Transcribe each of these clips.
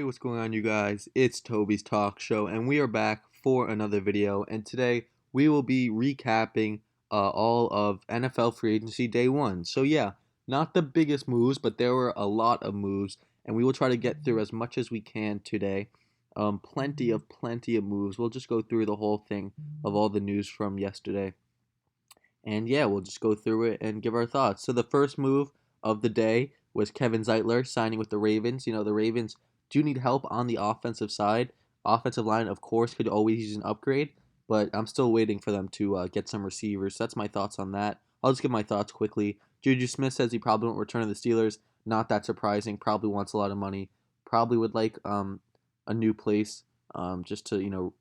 What's going on, you guys? It's Toby's Talk Show, and we are back for another video. And today we will be recapping all of NFL free agency day one. So yeah, not the biggest moves, but there were a lot of moves, and we will try to get through as much as we can today. Plenty of moves. We'll just go through the whole thing of all the news from yesterday. And yeah, we'll just go through it and give our thoughts. So the first move of the day was Kevin Zeitler signing with the Ravens. The Ravens do need help on the offensive side. Offensive line, of course, could always use an upgrade, but I'm still waiting for them to get some receivers. So that's my thoughts on that. I'll just give my thoughts quickly. Juju Smith says he probably won't return to the Steelers. Not that surprising. Probably wants a lot of money. Probably would like a new place just to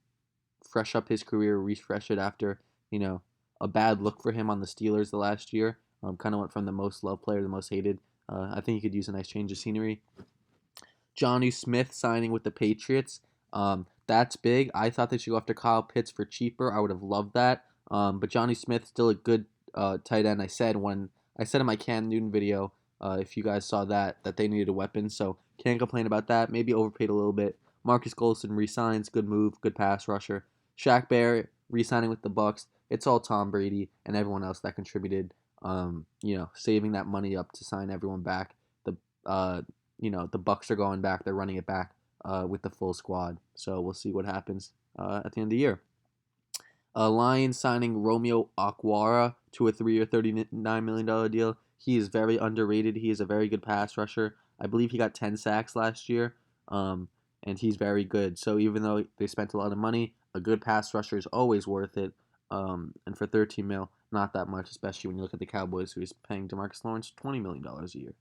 fresh up his career, refresh it after a bad look for him on the Steelers the last year. Kind of went from the most loved player to the most hated. I think he could use a nice change of scenery. Johnny Smith signing with the Patriots. That's big. I thought they should go after Kyle Pitts for cheaper. I would have loved that. But Johnny Smith still a good tight end. I said in my Cam Newton video, if you guys saw that they needed a weapon, so can't complain about that. Maybe overpaid a little bit. Marcus Golston resigns. Good move. Good pass rusher. Shaq Barrett re-signing with the Bucks. It's all Tom Brady and everyone else that contributed. Saving that money up to sign everyone back. The Bucks are going back. They're running it back with the full squad. So we'll see what happens at the end of the year. Lions signing Romeo Aguilar to a 3-year, $39 million deal. He is very underrated. He is a very good pass rusher. I believe he got 10 sacks last year, and he's very good. So even though they spent a lot of money, a good pass rusher is always worth it. And for 13 mil, not that much, especially when you look at the Cowboys, who is paying DeMarcus Lawrence $20 million a year.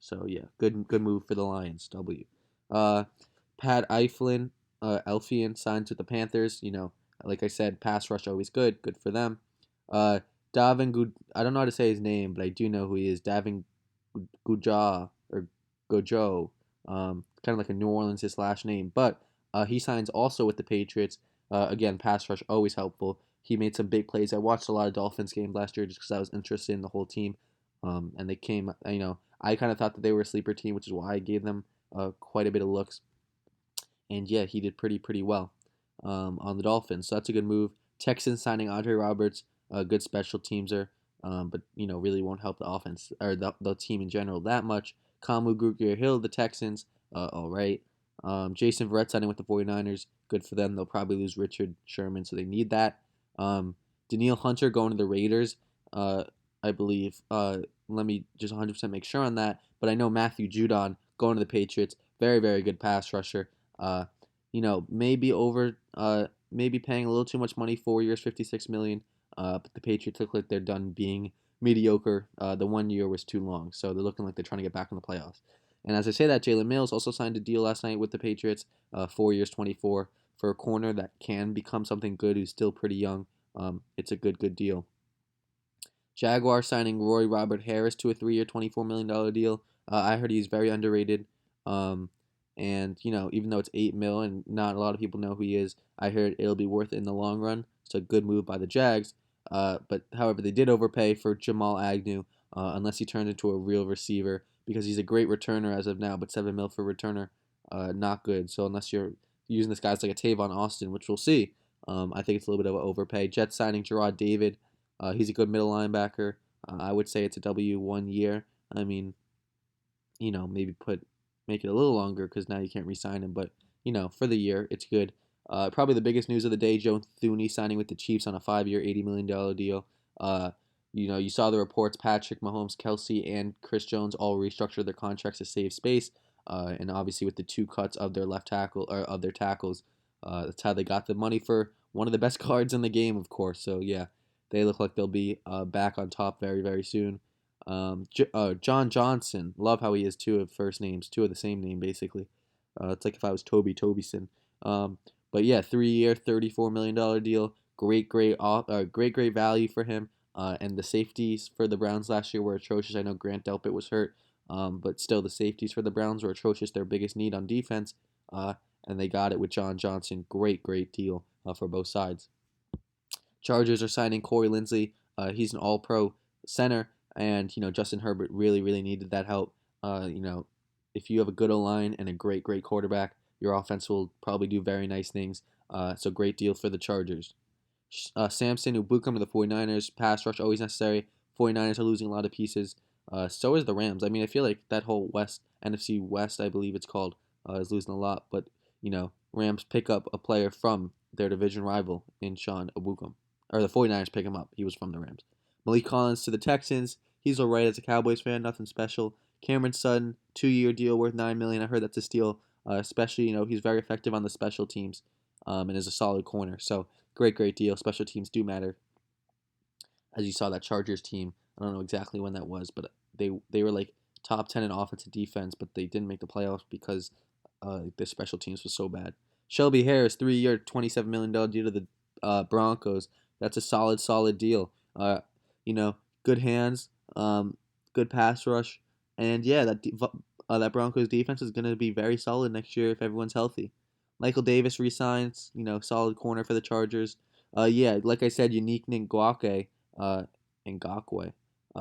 So yeah, good move for the Lions. W. Pat Elfian signed to the Panthers. Like I said, pass rush always good for them. Davin Good, I don't know how to say his name, but I do know who he is. Davin Guja or Gojo, kind of like a New Orleans his last name, but he signs also with the Patriots. Again, pass rush always helpful. He made some big plays. I watched a lot of Dolphins games last year just because I was interested in the whole team. And they came, I kind of thought that they were a sleeper team, which is why I gave them quite a bit of looks. And yeah, he did pretty well on the Dolphins. So that's a good move. Texans signing Andre Roberts, good special teamser, but really won't help the offense or the team in general that much. Kamu Grugier-Hill, the Texans, all right. Jason Verrett signing with the 49ers, good for them. They'll probably lose Richard Sherman, so they need that. Danielle Hunter going to the Raiders, I believe. Let me just 100% make sure on that. But I know Matthew Judon going to the Patriots, very good pass rusher. Maybe paying a little too much money, 4 years, $56 million. But the Patriots look like they're done being mediocre. The 1 year was too long, so they're looking like they're trying to get back in the playoffs. And as I say that, Jalen Mills also signed a deal last night with the Patriots, 4 years, 24, for a corner that can become something good who's still pretty young. It's a good deal. Jaguar signing Roy Robert Harris to a 3-year, $24 million deal. I heard he's very underrated. And even though it's $8 million and not a lot of people know who he is, I heard it'll be worth it in the long run. It's a good move by the Jags. But however, they did overpay for Jamal Agnew, unless he turns into a real receiver, because he's a great returner as of now. But $7 million for returner, not good. So unless you're using this guy as like a Tavon Austin, which we'll see, I think it's a little bit of an overpay. Jets signing Gerard David. He's a good middle linebacker. I would say it's a W 1 year. I mean, maybe make it a little longer because now you can't re-sign him. But for the year, it's good. Probably the biggest news of the day: Joe Thuney signing with the Chiefs on a 5-year, $80 million deal. You saw the reports: Patrick Mahomes, Kelsey, and Chris Jones all restructured their contracts to save space. And obviously with the 2 cuts of their left tackle or of their tackles, that's how they got the money for one of the best guards in the game, of course. So yeah, they look like they'll be back on top very soon. John Johnson, love how he has 2 of first names, 2 of the same name basically. It's like if I was Tobyson. But yeah, 3-year, $34 million deal. Great value for him. And the safeties for the Browns last year were atrocious. I know Grant Delpit was hurt, but still the safeties for the Browns were atrocious. Their biggest need on defense, and they got it with John Johnson. Great deal for both sides. Chargers are signing Corey Lindsay. He's an All-Pro center, and Justin Herbert really needed that help. if you have a good O-line and a great, great quarterback, your offense will probably do very nice things. So great deal for the Chargers. Samson Ubukam of the 49ers. Pass rush always necessary. 49ers are losing a lot of pieces. So is the Rams. I mean, I feel like that whole NFC West, I believe it's called, is losing a lot. But, Rams pick up a player from their division rival in Sean Ubukam. Or the 49ers pick him up. He was from the Rams. Malik Collins to the Texans. He's all right as a Cowboys fan. Nothing special. Cameron Sutton, 2-year deal worth $9 million. I heard that's a steal. Especially, he's very effective on the special teams and is a solid corner. So, great, great deal. Special teams do matter. As you saw, that Chargers team, I don't know exactly when that was, but they were like top 10 in offensive defense, but they didn't make the playoffs because the special teams was so bad. Shelby Harris, 3-year, $27 million deal to the Broncos. That's a solid, solid deal. You know, good hands, good pass rush, and yeah, that Broncos defense is going to be very solid next year if everyone's healthy. Michael Davis resigns, solid corner for the Chargers. Yeah, like I said, Unique Ngakwe, uh, Ngakwe,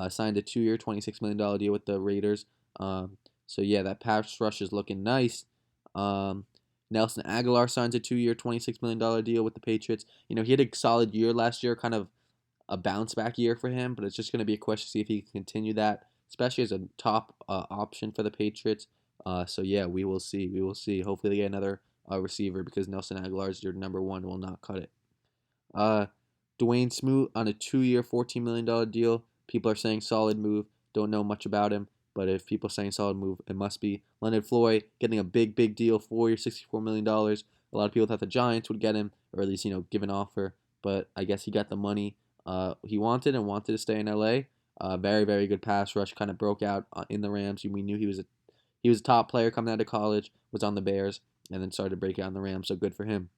signed a 2-year, $26 million deal with the Raiders. So yeah, that pass rush is looking nice. Nelson Aguilar signs a 2-year, $26 million deal with the Patriots. He had a solid year last year, kind of a bounce back year for him, but it's just going to be a question to see if he can continue that, especially as a top option for the Patriots. So yeah, we will see. We will see. Hopefully they get another receiver because Nelson Aguilar is your number one. Will not cut it. Uh, Dwayne Smoot on a 2-year, $14 million deal. People are saying solid move. Don't know much about him, but if people are saying solid move, it must be. Leonard Floyd getting a big, big deal, 4-year, $64 million. A lot of people thought the Giants would get him, or at least, give an offer, but I guess he got the money he wanted and wanted to stay in LA. Very, very good pass rush. Kind of broke out in the Rams. We knew he was a top player coming out of college, was on the Bears, and then started to break out in the Rams, so good for him.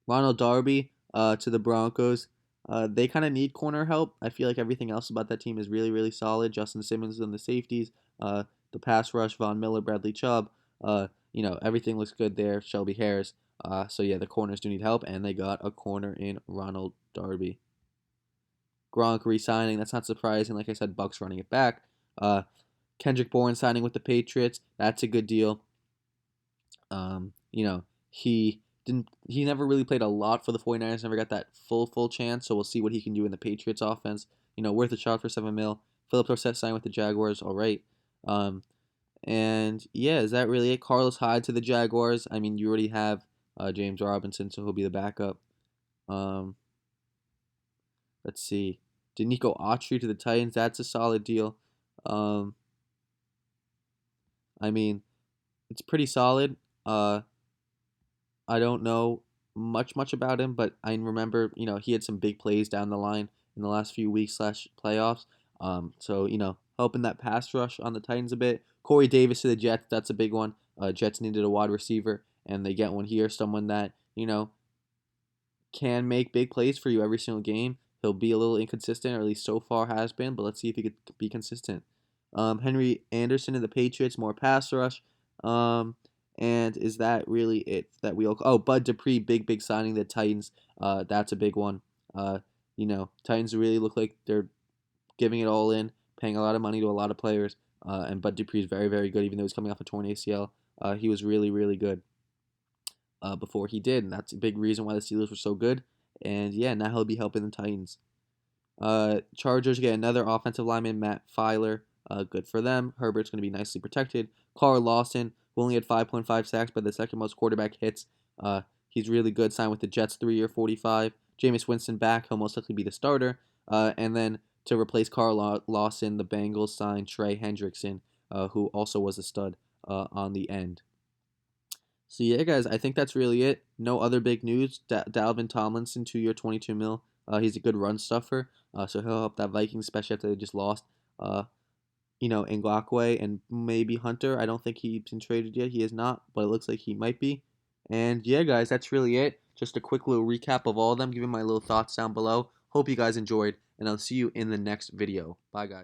Ronald Darby to the Broncos. They kind of need corner help. I feel like everything else about that team is really, really solid. Justin Simmons on the safeties, the pass rush, Von Miller, Bradley Chubb. Everything looks good there. Shelby Harris. So yeah, the corners do need help, and they got a corner in Ronald Darby. Gronk re-signing. That's not surprising. Like I said, Bucks running it back. Kendrick Bourne signing with the Patriots. That's a good deal. He never really played a lot for the 49ers, never got that full chance, so we'll see what he can do in the Patriots offense. Worth a shot for $7 million. Philip Dorsett signed with the Jaguars, all right. And yeah, is that really it? Carlos Hyde to the Jaguars. I mean, you already have James Robinson, so he'll be the backup. Let's see. Danico Autry to the Titans. That's a solid deal. I mean, it's pretty solid. I don't know much about him, but I remember, he had some big plays down the line in the last few weeks / playoffs. So, helping that pass rush on the Titans a bit. Corey Davis to the Jets, that's a big one. Jets needed a wide receiver, and they get one here, someone that, can make big plays for you every single game. He'll be a little inconsistent, or at least so far has been, but let's see if he could be consistent. Henry Anderson to the Patriots, more pass rush. And is that really it that we all? Oh, Bud Dupree, big signing. The Titans, that's a big one. Titans really look like they're giving it all in, paying a lot of money to a lot of players. And Bud Dupree is very, very good, even though he's coming off a torn ACL. He was really, really good before he did, and that's a big reason why the Steelers were so good. And yeah, now he'll be helping the Titans. Chargers get another offensive lineman, Matt Filer. Good for them. Herbert's going to be nicely protected. Carl Lawson, who only had 5.5 sacks, but the second most quarterback hits. He's really good. Signed with the Jets, 3-year, 45. Jameis Winston back. He'll most likely be the starter. And then to replace Carl Lawson, the Bengals signed Trey Hendrickson, who also was a stud on the end. So yeah, guys, I think that's really it. No other big news. Dalvin Tomlinson, 2-year, $22 million. He's a good run stuffer, so he'll help that Vikings, especially after they just lost. Ngakwe and maybe Hunter. I don't think he's been traded yet. He is not, but it looks like he might be. And yeah, guys, that's really it. Just a quick little recap of all of them, giving my little thoughts down below. Hope you guys enjoyed, and I'll see you in the next video. Bye, guys.